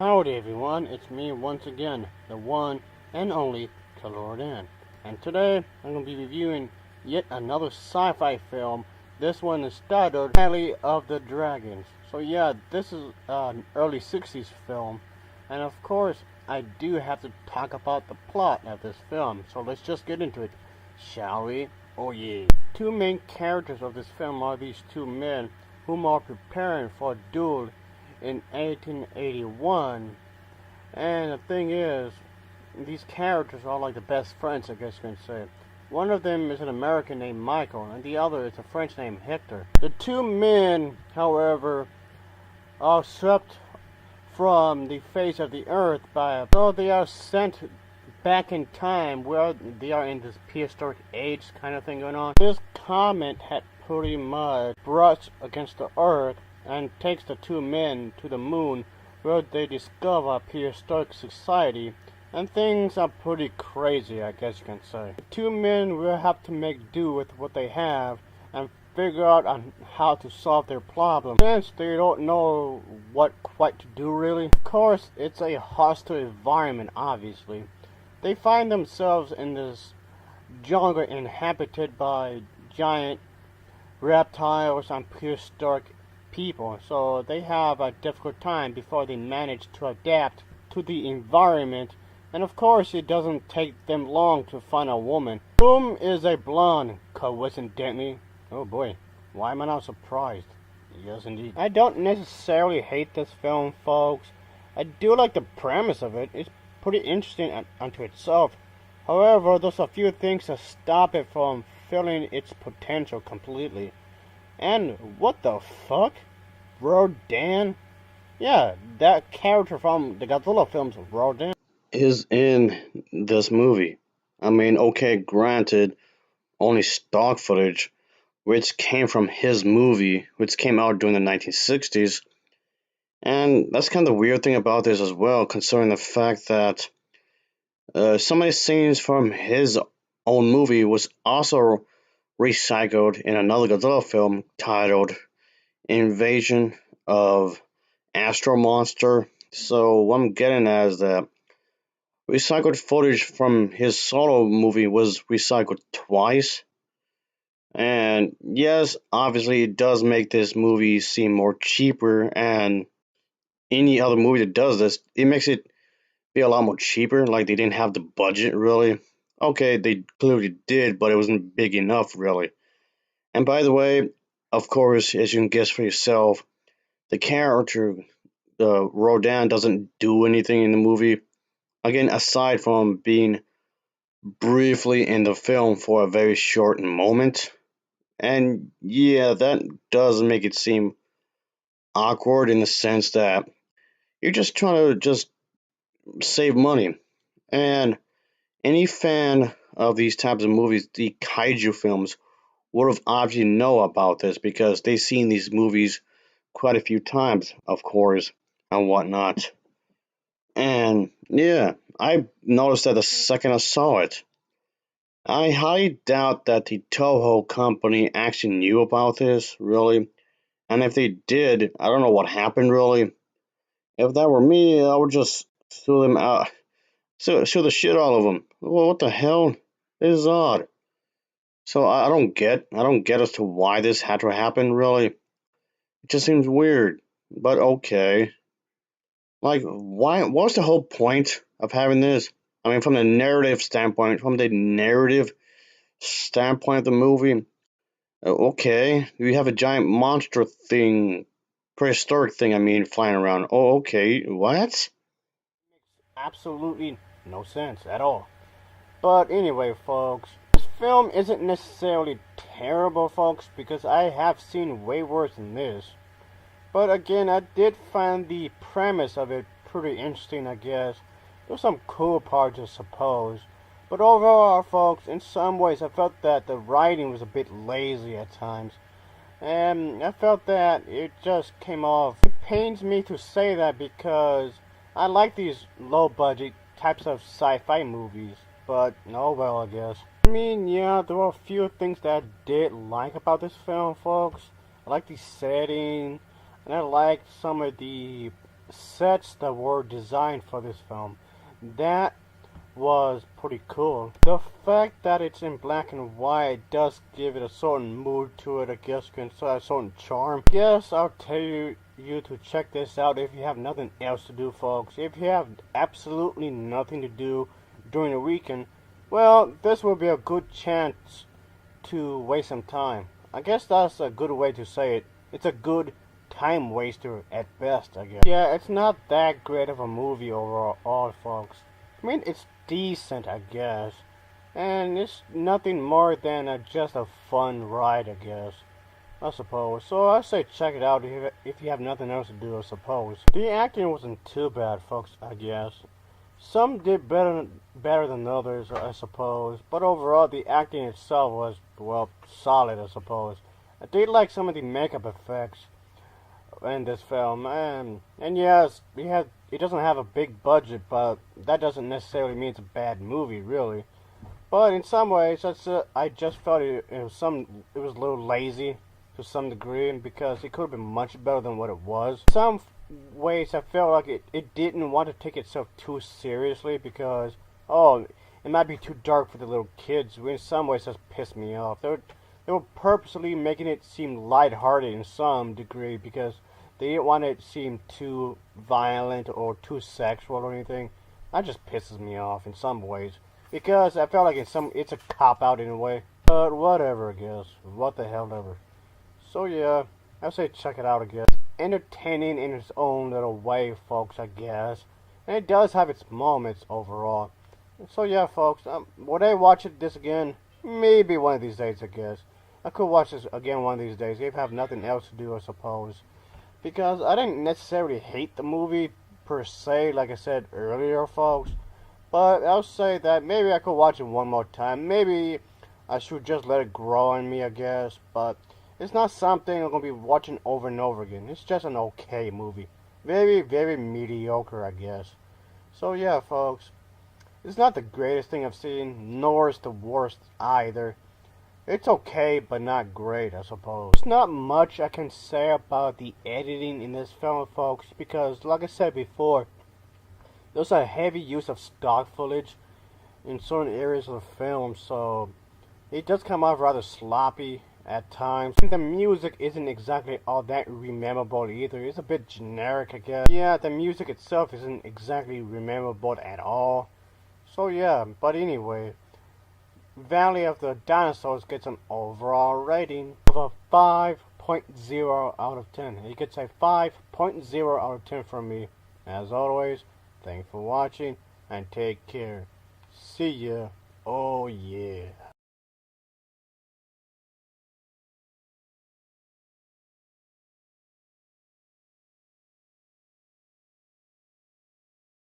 Howdy everyone, it's me once again, the one and only Kalordan. And today I'm going to be reviewing yet another sci-fi film. This one is titled Valley of the Dragons. So yeah, this is an early 60s film. And of course, I do have to talk about the plot of this film. So let's just get into it, shall we? Oh yeah. Two main characters of this film are these two men whom are preparing for a duel in 1881, and the thing is, these characters are like the best friends, I guess you can say. One of them is an American named Michael, and the other is a French named Hector. The two men, however, are swept from the face of the earth so they are sent back in time where they are in this prehistoric age kind of thing going on. This comet had pretty much brushed against the earth and takes the two men to the moon where they discover prehistoric society, and things are pretty crazy, I guess you can say. The two men will have to make do with what they have and figure out on how to solve their problem since they don't know what quite to do really. Of course, it's a hostile environment, obviously. They find themselves in this jungle inhabited by giant reptiles and prehistoric people, so they have a difficult time before they manage to adapt to the environment. And of course, it doesn't take them long to find a woman, whom is a blonde, coincidentally. Oh boy, why am I not surprised? Yes indeed. I don't necessarily hate this film, folks. I do like the premise of it. It's pretty interesting unto itself. However, there's a few things that stop it from filling its potential completely. And what the fuck? Rodan? Yeah, that character from the Godzilla films, Rodan, is in this movie. I mean, okay, granted, only stock footage, which came from his movie, which came out during the 1960s. And that's kind of the weird thing about this as well, considering the fact that some of the scenes from his own movie was also recycled in another Godzilla film titled Invasion of Astro Monster. So what I'm getting at is that recycled footage from his solo movie was recycled twice. And yes, obviously it does make this movie seem more cheaper, and any other movie that does this, it makes it be a lot more cheaper, like they didn't have the budget really. Okay, they clearly did, but it wasn't big enough really. And by the way, of course, as you can guess for yourself, the character Rodan doesn't do anything in the movie. Again, aside from being briefly in the film for a very short moment. And yeah, that does make it seem awkward in the sense that you're just trying to just save money. And any fan of these types of movies, the kaiju films, would have obviously know about this because they've seen these movies quite a few times, of course, and whatnot. And yeah, I noticed that the second I saw it. I highly doubt that the Toho company actually knew about this, really. And if they did, I don't know what happened, really. If that were me, I would just sue them out. Sue the shit out of them. Well, what the hell? This is odd. So I don't get as to why this had to happen, really. It just seems weird. But okay. Like, why? What's the whole point of having this? I mean, from the narrative standpoint of the movie, okay, you have a giant monster thing, prehistoric thing, I mean, flying around. Oh, okay, what? absolutely no sense at all. But anyway, folks, this film isn't necessarily terrible, folks, because I have seen way worse than this. But again, I did find the premise of it pretty interesting, I guess. There's some cool parts, I suppose. But overall, folks, in some ways, I felt that the writing was a bit lazy at times. And I felt that it just came off. It pains me to say that because I like these low budget types of sci-fi movies. But, oh well, I guess. I mean, yeah, there were a few things that I did like about this film, folks. I like the setting, and I liked some of the sets that were designed for this film. That was pretty cool. The fact that it's in black and white does give it a certain mood to it, I guess, and a certain charm. Yes, I'll tell you to check this out if you have nothing else to do, folks. If you have absolutely nothing to do during the weekend, well, this will be a good chance to waste some time. I guess that's a good way to say it. It's a good time waster at best, I guess. Yeah, it's not that great of a movie overall, folks. I mean, it's decent, I guess. And it's nothing more than just a fun ride, I guess. I suppose. So I say check it out if you have nothing else to do, I suppose. The acting wasn't too bad, folks, I guess. Some did better than others, I suppose. But overall, the acting itself was, well, solid, I suppose. I did like some of the makeup effects in this film, and yes, it doesn't have a big budget, but that doesn't necessarily mean it's a bad movie, really. But in some ways, I just felt it was a little lazy to some degree, because it could have been much better than what it was. Some ways I felt like it didn't want to take itself too seriously, because it might be too dark for the little kids. In some ways, that's pissed me off. They were purposely making it seem lighthearted in some degree, because they didn't want it to seem too violent or too sexual or anything. That just pisses me off in some ways, because I felt like it's a cop out in a way. But whatever, I guess. What the hell ever. So yeah, I say check it out, I guess. Entertaining in its own little way, folks, I guess. And it does have its moments overall. So yeah, folks, would I watch this again? Maybe one of these days, I guess. I could watch this again one of these days if I have nothing else to do, I suppose. Because I didn't necessarily hate the movie per se, like I said earlier, folks. But I'll say that maybe I could watch it one more time. Maybe I should just let it grow on me, I guess. But it's not something I'm going to be watching over and over again. It's just an okay movie. Very, very mediocre, I guess. So yeah, folks. It's not the greatest thing I've seen, nor is the worst either. It's okay, but not great, I suppose. There's not much I can say about the editing in this film, folks, because, like I said before, there's a heavy use of stock footage in certain areas of the film, so it does come off rather sloppy at times. The music isn't exactly all that rememberable either. It's a bit generic, I guess. Yeah, the music itself isn't exactly rememberable at all. So yeah, but anyway, Valley of the Dinosaurs gets an overall rating of a 5.0 out of 10. It gets a 5.0 out of 10 from me. As always, thanks for watching and take care. See ya. Oh yeah.